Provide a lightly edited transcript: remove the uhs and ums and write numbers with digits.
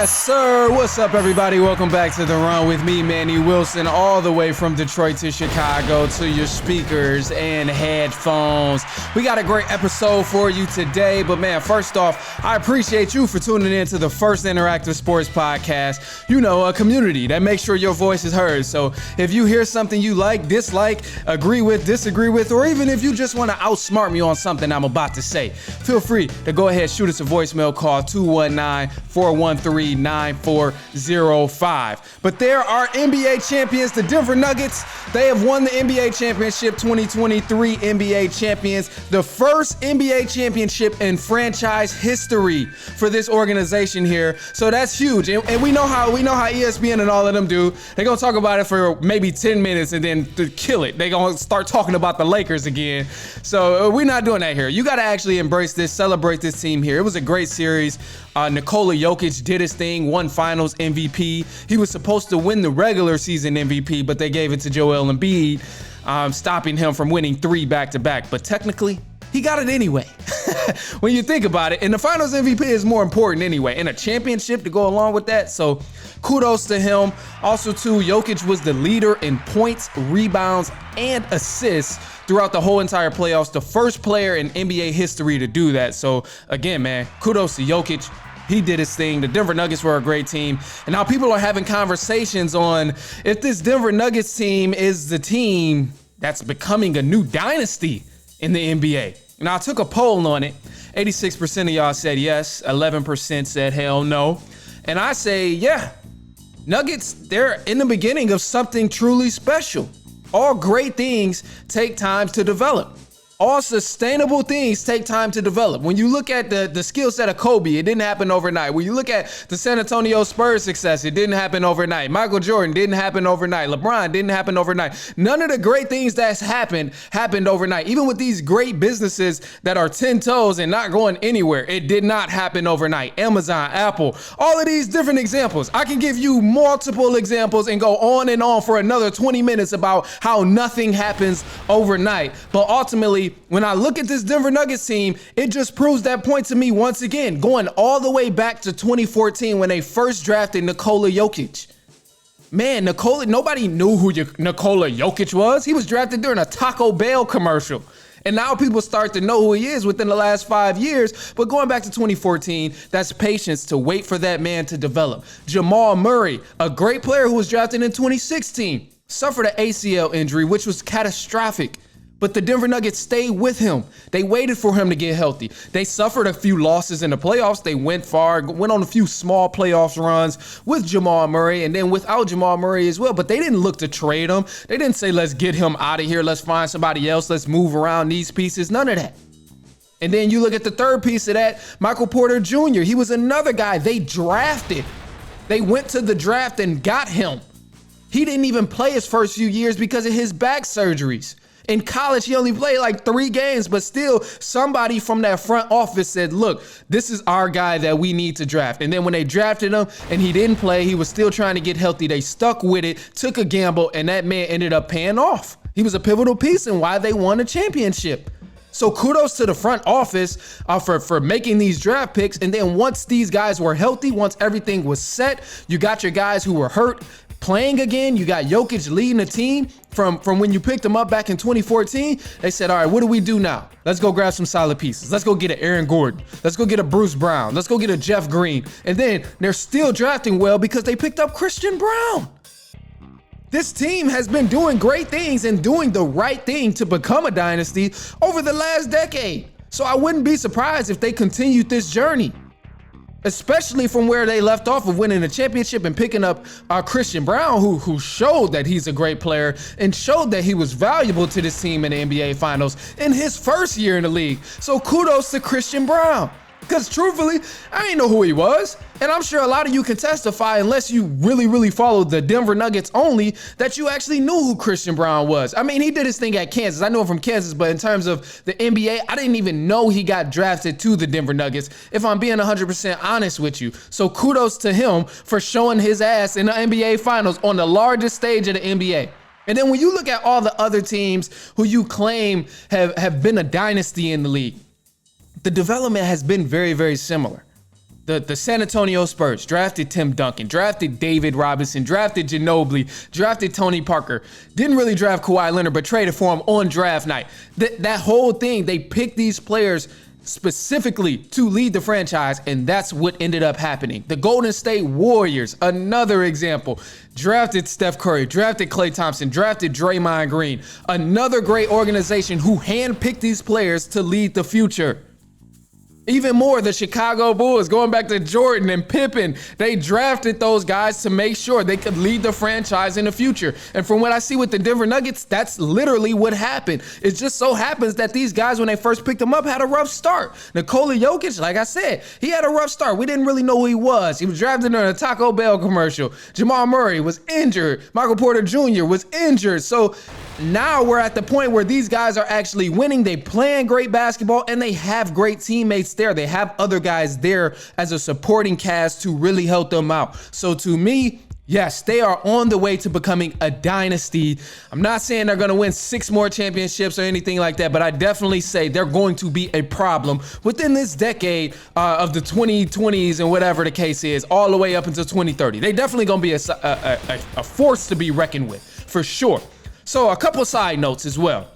Yes, sir. What's up, everybody? Welcome back to The Run with me, Manny Wilson, all the way from Detroit to Chicago to your speakers and headphones. We got a great episode for you today, but man, first off, I appreciate you for tuning in to the first interactive sports podcast. You know, a community that makes sure your voice is heard. So if you hear something you like, dislike, agree with, disagree with, or even if you just want to outsmart me on something I'm about to say, feel free to go ahead, shoot us a voicemail call 219-413-9405. But there are NBA champions, the Denver Nuggets. They have won the NBA championship, 2023 NBA champions, the first NBA championship in franchise history for this organization here. So that's huge. And we know how ESPN and all of them do. They're going to talk about it for maybe 10 minutes and then to kill it. They're going to start talking about the Lakers again. So we're not doing that here. You got to actually embrace this, celebrate this team here. It was a great series. Nikola Jokic did his thing, won finals MVP. He was supposed to win the regular season MVP, but they gave it to Joel Embiid, stopping him from winning 3 back-to-back. But technically, he got it anyway. When you think about it, and the finals MVP is more important anyway, and a championship to go along with that. So kudos to him. Also, too, Jokic was the leader in points, rebounds, and assists throughout the whole entire playoffs. The first player in NBA history to do that. So again, man, kudos to Jokic. He did his thing. The Denver Nuggets were a great team. And now people are having conversations on if this Denver Nuggets team is the team that's becoming a new dynasty in the NBA. Now, I took a poll on it. 86% of y'all said yes. 11% said hell no. And I say, yeah, Nuggets, they're in the beginning of something truly special. All great things take time to develop. All sustainable things take time to develop. When you look at the skill set of Kobe, it didn't happen overnight. When you look at the San Antonio Spurs success, it didn't happen overnight. Michael Jordan didn't happen overnight. LeBron didn't happen overnight. None of the great things that's happened overnight. Even with these great businesses that are 10 toes and not going anywhere, it did not happen overnight. Amazon, Apple, all of these different examples. I can give you multiple examples and go on and on for another 20 minutes about how nothing happens overnight. But ultimately, when I look at this Denver Nuggets team, it just proves that point to me once again, going all the way back to 2014 when they first drafted Nikola Jokic. Man, nobody knew who Nikola Jokic was. He was drafted during a Taco Bell commercial. And now people start to know who he is within the last 5 years. But going back to 2014, that's patience to wait for that man to develop. Jamal Murray, a great player who was drafted in 2016, suffered an ACL injury, which was catastrophic. But the Denver Nuggets stayed with him. They waited for him to get healthy. They suffered a few losses in the playoffs. They went on a few small playoffs runs with Jamal Murray and then without Jamal Murray as well. But they didn't look to trade him. They didn't say, let's get him out of here. Let's find somebody else. Let's move around these pieces. None of that. And then you look at the third piece of that, Michael Porter Jr. He was another guy they drafted. They went to the draft and got him. He didn't even play his first few years because of his back surgeries. In college, he only played like 3 games, but still somebody from that front office said, look, this is our guy that we need to draft. And then when they drafted him and he didn't play, he was still trying to get healthy. They stuck with it, took a gamble, and that man ended up paying off. He was a pivotal piece in why they won a championship. So kudos to the front office for making these draft picks. And then once these guys were healthy, once everything was set, you got your guys who were hurt playing again. You got Jokic leading the team from when you picked him up back in 2014. They said, all right, what do we do now? Let's go grab some solid pieces. Let's go get an Aaron Gordon. Let's go get a Bruce Brown. Let's go get a Jeff Green. And then they're still drafting well because they picked up Christian Brown. This team has been doing great things and doing the right thing to become a dynasty over the last decade. So I wouldn't be surprised if they continued this journey, especially from where they left off of winning a championship and picking up Christian Brown, who showed that he's a great player and showed that he was valuable to this team in the NBA Finals in his first year in the league. So kudos to Christian Brown. Because truthfully, I didn't know who he was. And I'm sure a lot of you can testify, unless you really, really followed the Denver Nuggets only, that you actually knew who Christian Brown was. I mean, he did his thing at Kansas. I know him from Kansas, but in terms of the NBA, I didn't even know he got drafted to the Denver Nuggets, if I'm being 100% honest with you. So kudos to him for showing his ass in the NBA Finals on the largest stage of the NBA. And then when you look at all the other teams who you claim have been a dynasty in the league, the development has been very, very similar. The San Antonio Spurs drafted Tim Duncan, drafted David Robinson, drafted Ginobili, drafted Tony Parker. Didn't really draft Kawhi Leonard, but traded for him on draft night. That whole thing, they picked these players specifically to lead the franchise, and that's what ended up happening. The Golden State Warriors, another example, drafted Steph Curry, drafted Klay Thompson, drafted Draymond Green. Another great organization who handpicked these players to lead the future. Even more, the Chicago Bulls, going back to Jordan and Pippen, they drafted those guys to make sure they could lead the franchise in the future. And from what I see with the Denver Nuggets, that's literally what happened. It just so happens that these guys, when they first picked them up, had a rough start. Nikola Jokic, like I said, he had a rough start. We didn't really know who he was. He was drafted in a Taco Bell commercial. Jamal Murray was injured. Michael Porter Jr. was injured. So now we're at the point where these guys are actually winning. They playing great basketball and they have great teammates there. They have other guys there as a supporting cast to really help them out. So to me, yes, they are on the way to becoming a dynasty. I'm not saying they're going to win 6 more championships or anything like that, but I definitely say they're going to be a problem within this decade of the 2020s and whatever the case is, all the way up until 2030. They definitely going to be a force to be reckoned with, for sure. So a couple side notes as well.